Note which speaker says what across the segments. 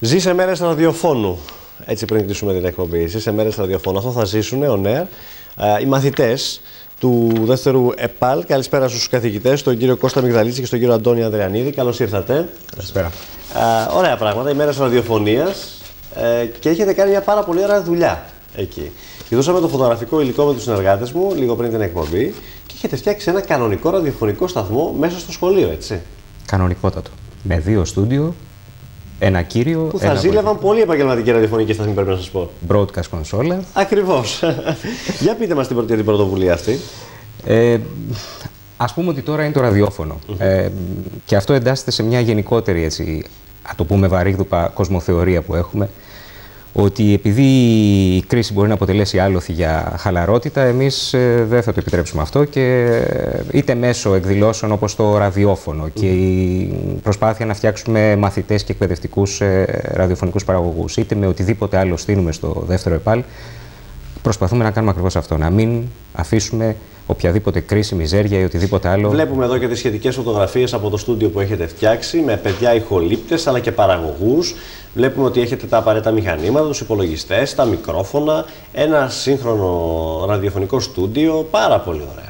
Speaker 1: Ζήσε μέρες ραδιοφώνου. Έτσι πριν κλείσουμε την εκπομπή. Ζήσε μέρες ραδιοφώνου. Αυτό θα ζήσουν on air οι μαθητές του δεύτερου ΕΠΑΛ. Καλησπέρα στους καθηγητές, τον κύριο Κώστα Μιγδαλίτση και στον κύριο Αντώνη Ανδρεανίδη. Καλώς ήρθατε.
Speaker 2: Καλησπέρα.
Speaker 1: Ωραία πράγματα, οι μέρες ραδιοφωνίας και έχετε κάνει μια πάρα πολύ ωραία δουλειά εκεί. Δώσαμε το φωτογραφικό υλικό με τους συνεργάτες μου λίγο πριν την εκπομπή και έχετε φτιάξει ένα κανονικό ραδιοφωνικό σταθμό μέσα στο σχολείο, έτσι.
Speaker 2: Κανονικότατο. Με 2 στούντιο, ένα κύριο.
Speaker 1: Που θα ζήλευαν πολύ επαγγελματική ραδιοφωνική σταθμή, πρέπει να σας πω.
Speaker 2: Broadcast console.
Speaker 1: Ακριβώς. Για πείτε μας την πρωτοβουλία αυτή.
Speaker 2: Ας πούμε ότι τώρα είναι το ραδιόφωνο. Και αυτό εντάσσεται σε μια γενικότερη, έτσι, α το πούμε βαρύγδουπα, κοσμοθεωρία που έχουμε. Ότι επειδή η κρίση μπορεί να αποτελέσει άλοθη για χαλαρότητα, εμείς δεν θα το επιτρέψουμε αυτό και είτε μέσω εκδηλώσεων όπως το ραδιόφωνο και η προσπάθεια να φτιάξουμε μαθητές και εκπαιδευτικούς ραδιοφωνικούς παραγωγούς, είτε με οτιδήποτε άλλο στείλουμε στο δεύτερο ΕΠΑΛ, προσπαθούμε να κάνουμε ακριβώς αυτό, να μην αφήσουμε οποιαδήποτε κρίση, μιζέρια ή οτιδήποτε άλλο.
Speaker 1: Βλέπουμε εδώ και τις σχετικές φωτογραφίες από το στούντιο που έχετε φτιάξει, με παιδιά ηχολήπτες αλλά και παραγωγούς. Βλέπουμε ότι έχετε τα απαραίτητα μηχανήματα, τους υπολογιστές, τα μικρόφωνα, ένα σύγχρονο ραδιοφωνικό στούντιο. Πάρα πολύ ωραία.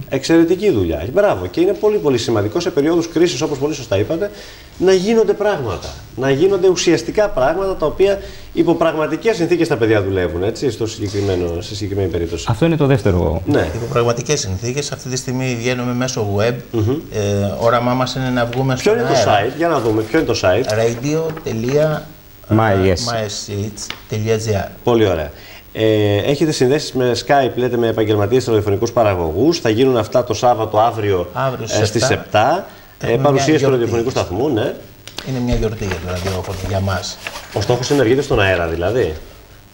Speaker 1: Εξαιρετική δουλειά. Μπράβο. Και είναι πολύ πολύ σημαντικό σε περίοδους κρίσης, όπως πολύ σωστά είπατε, να γίνονται πράγματα. Να γίνονται ουσιαστικά πράγματα τα οποία υπό πραγματικές συνθήκες τα παιδιά δουλεύουν, έτσι, στη συγκεκριμένη περίπτωση.
Speaker 2: Αυτό είναι το δεύτερο.
Speaker 3: Ναι. Υπό πραγματικές συνθήκες, αυτή τη στιγμή βγαίνουμε μέσω web. Όραμά μας είναι να βγούμε στο.
Speaker 1: Ποιο είναι το site, για να δούμε, ποιο είναι το site.
Speaker 3: radio.myseats.gr.
Speaker 1: Πολύ ωραία. Έχετε συνδέσεις με Skype, λέτε, με επαγγελματίες ραδιοφωνικούς παραγωγούς. Θα γίνουν αυτά το Σάββατο αύριο στις 7. Παρουσίαση του ραδιοφωνικού σταθμού, ναι.
Speaker 3: Είναι μια γιορτή για το ραδιόφωνο, για μας.
Speaker 1: Ο στόχος είναι να βγείτε στον αέρα, δηλαδή.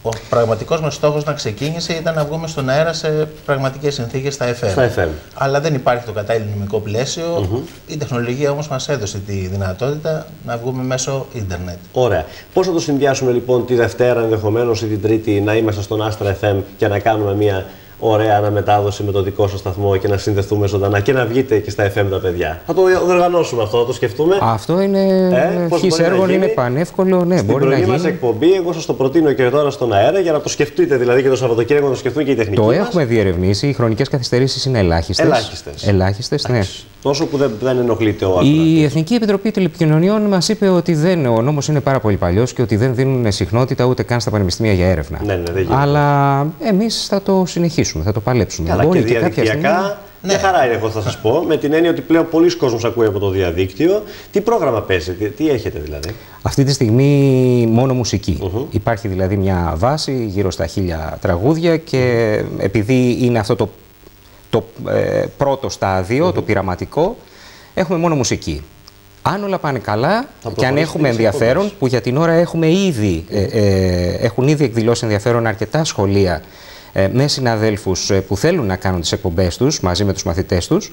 Speaker 3: Ο πραγματικός μας στόχος να ξεκίνησε ήταν να βγούμε στον αέρα σε πραγματικές συνθήκες στα FM. Αλλά δεν υπάρχει το κατάλληλο νομικό πλαίσιο. Η τεχνολογία όμως μας έδωσε τη δυνατότητα να βγούμε μέσω ίντερνετ.
Speaker 1: Ωραία. Πώς θα το συνδυάσουμε λοιπόν τη Δευτέρα, ενδεχομένως, ή την Τρίτη, να είμαστε στον Άστρα FM και να κάνουμε μια ωραία αναμετάδοση με το δικό σας σταθμό και να συνδεθούμε ζωντανά και να βγείτε και στα FM τα παιδιά? Θα το οργανώσουμε αυτό, θα το σκεφτούμε.
Speaker 2: Αυτό είναι χις έργων, είναι πανεύκολο. Ναι, μπορεί να γίνει.
Speaker 1: Στην πρωινή μας εκπομπή, εγώ σας το προτείνω και τώρα στον αέρα για να το σκεφτείτε, δηλαδή και το Σαββατοκύριακο να το σκεφτούν και οι τεχνικοί.
Speaker 2: Το έχουμε διερευνήσει. Οι χρονικές καθυστερήσεις είναι ελάχιστες. Ναι.
Speaker 1: Τόσο που δεν ενοχλείται ο άκρος.
Speaker 2: Η Εθνική Επιτροπή Τηλεπικοινωνιών μας είπε ότι ο νόμος είναι πάρα πολύ παλιός και ότι δεν δίνουν συχνότητα ούτε καν στα πανεπιστήμια για έρευνα. Αλλά εμείς θα το συνεχίσουμε, θα το παλέψουμε.
Speaker 1: Καλά, και διαδικτυακά. Μια χαρά είναι, εγώ θα σας πω, με την έννοια ότι πλέον πολλοί κόσμος ακούει από το διαδίκτυο. Τι πρόγραμμα παίζετε, τι έχετε δηλαδή?
Speaker 2: Αυτή τη στιγμή μόνο μουσική. Υπάρχει δηλαδή μια βάση γύρω στα 1000 τραγούδια και επειδή είναι αυτό το πρώτο στάδιο, το πειραματικό, έχουμε μόνο μουσική. Αν όλα πάνε καλά και αν έχουμε ενδιαφέρον, που για την ώρα έχουν ήδη εκδηλώσει ενδιαφέρον αρκετά σχολεία με συναδέλφους που θέλουν να κάνουν τις εκπομπές τους μαζί με τους μαθητές τους,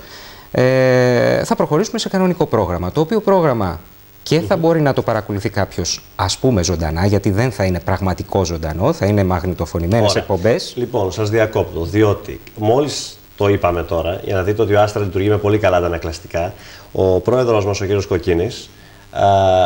Speaker 2: θα προχωρήσουμε σε κανονικό πρόγραμμα. Το οποίο πρόγραμμα και θα μπορεί να το παρακολουθεί κάποιος, ας πούμε, ζωντανά, γιατί δεν θα είναι πραγματικό ζωντανό, θα είναι μαγνητοφωνημένες εκπομπές.
Speaker 1: Λοιπόν, σας διακόπτω, διότι μόλις το είπαμε τώρα, για να δείτε ότι ο Άστρα λειτουργεί με πολύ καλά αντανακλαστικά, ο πρόεδρος μας, ο κ. Κοκκίνης,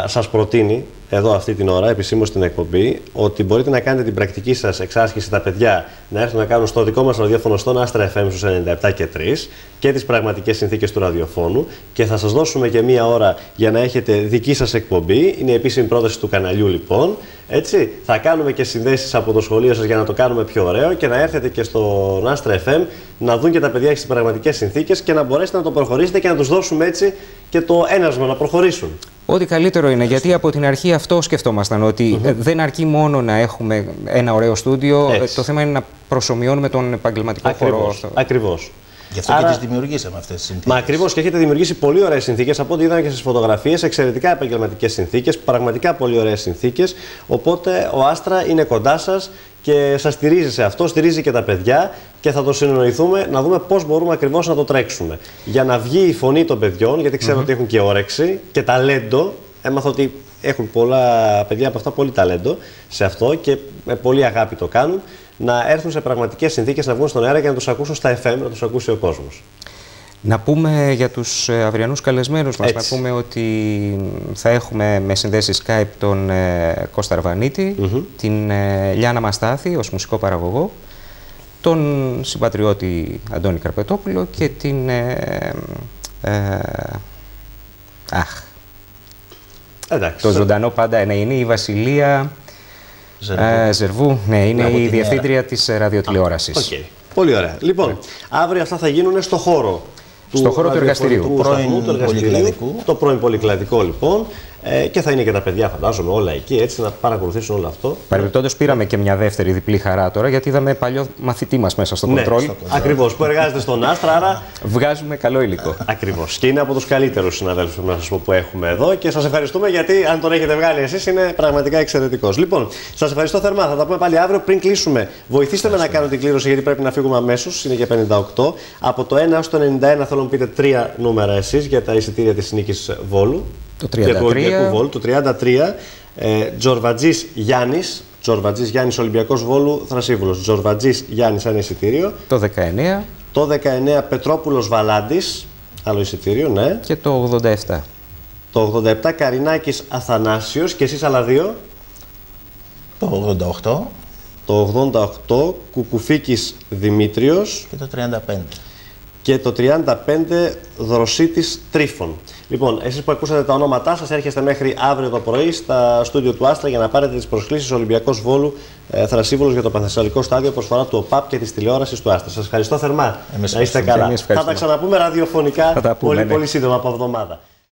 Speaker 1: σας προτείνει εδώ αυτή την ώρα, επισήμως στην εκπομπή, ότι μπορείτε να κάνετε την πρακτική σας εξάσκηση τα παιδιά να έρθουν να κάνουν στο δικό μας ραδιόφωνο, στον Άστρα FM στους 97 και 3 και τις πραγματικές συνθήκες του ραδιοφώνου, και θα σας δώσουμε και μία ώρα για να έχετε δική σας εκπομπή. Είναι η επίσημη πρόταση του καναλιού, λοιπόν. Έτσι, θα κάνουμε και συνδέσεις από το σχολείο σας για να το κάνουμε πιο ωραίο και να έρθετε και στον Άστρα FM να δουν και τα παιδιά στις πραγματικές συνθήκες και να μπορέσετε να το προχωρήσετε και να τους δώσουμε έτσι και το ένασμα να προχωρήσουν.
Speaker 2: Ό,τι καλύτερο είναι, γιατί από την αρχή αυτό σκεφτόμασταν, ότι δεν αρκεί μόνο να έχουμε ένα ωραίο στούντιο, το θέμα είναι να προσομοιώνουμε τον επαγγελματικό χώρο.
Speaker 1: Ακριβώς.
Speaker 3: Γι' αυτό και τις δημιουργήσαμε αυτές τις συνθήκες.
Speaker 1: Μα ακριβώς, και έχετε δημιουργήσει πολύ ωραίες συνθήκες, από ό,τι είδαμε και στις φωτογραφίες, εξαιρετικά επαγγελματικές συνθήκες, πραγματικά πολύ ωραίες συνθήκες. Οπότε ο Άστρα είναι κοντά σας και σας στηρίζει σε αυτό, στηρίζει και τα παιδιά και θα το συνεννοηθούμε να δούμε πώς μπορούμε ακριβώς να το τρέξουμε. Για να βγει η φωνή των παιδιών, γιατί ξέρω ότι έχουν και όρεξη και ταλέντο. Έμαθα ότι έχουν πολλά παιδιά από αυτά πολύ ταλέντο σε αυτό και με πολύ αγάπη το κάνουν. Να έρθουν σε πραγματικές συνθήκες, να βγουν στον αέρα και να τους ακούσουν στα FM, να τους ακούσει ο κόσμος.
Speaker 2: Να πούμε για τους αυριανούς καλεσμένους μας, να πούμε ότι θα έχουμε με συνδέσεις Skype τον Κώστα Αρβανίτη, την Λιάννα Μαστάθη ως μουσικό παραγωγό, τον συμπατριώτη Αντώνη Καρπετόπουλο και την... το ζωντανό πάντα είναι η Βασιλεία Ζερβού. Ναι, είναι η διευθύντρια της ραδιοτηλεόρασης.
Speaker 1: Okay. Πολύ ωραία. Λοιπόν, αύριο αυτά θα γίνουν στο χώρο
Speaker 2: του εργαστηρίου.
Speaker 1: Το πρώην πολυκλαδικό λοιπόν. Και θα είναι και τα παιδιά, φαντάζομαι, όλα εκεί, έτσι να παρακολουθήσουν όλο αυτό.
Speaker 2: Παρεμπιπτόντως, πήραμε και μια δεύτερη διπλή χαρά τώρα, γιατί είδαμε παλιό μαθητή μας μέσα στο κοντρόλ.
Speaker 1: Ακριβώς, που εργάζεται στον Άστρα, άρα.
Speaker 2: Βγάζουμε καλό υλικό.
Speaker 1: Ακριβώς. Και είναι από τους καλύτερους συναδέλφους που έχουμε εδώ και σας ευχαριστούμε, γιατί αν τον έχετε βγάλει εσείς είναι πραγματικά εξαιρετικός. Λοιπόν, σας ευχαριστώ θερμά. Θα τα πούμε πάλι αύριο. Πριν κλείσουμε, βοηθήστε με να κάνω την κλήρωση, γιατί πρέπει να φύγουμε αμέσως. Είναι και 58. Από το 1 έως το 91 θέλω να μου πείτε 3 νούμερα εσείς για τα εισιτήρια της νίκης Βόλου.
Speaker 2: Το 33.
Speaker 1: Το 33. Τζορβατζής Γιάννης. Τζορβατζής Γιάννης, Ολυμπιακός Βόλου, Θρασίβουλος. Τζορβατζής Γιάννης, ένα εισιτήριο.
Speaker 2: Το 19.
Speaker 1: Το 19. Πετρόπουλος Βαλάντης, άλλο εισιτήριο, ναι.
Speaker 2: Και το 87.
Speaker 1: Το 87. Καρινάκης Αθανάσιος. Και εσείς άλλα δύο.
Speaker 3: Το 88.
Speaker 1: Το 88. Κουκουφίκης Δημήτριος.
Speaker 3: Και το 35.
Speaker 1: Και το 35 Δροσίτης Τρίφων. Λοιπόν, εσείς που ακούσατε τα ονόματά σας, έρχεστε μέχρι αύριο το πρωί στα στούντιο του Άστρα για να πάρετε τις προσκλήσεις Ολυμπιακός Βόλου Θρασίβουλος για το Πανθεσσαλικό Στάδιο, προσφορά του ΟΠΑΠ και της τηλεόρασης του Άστρα. Σας ευχαριστώ θερμά. Να είστε καλά. Θα τα ξαναπούμε ραδιοφωνικά πολύ σύντομα από εβδομάδα.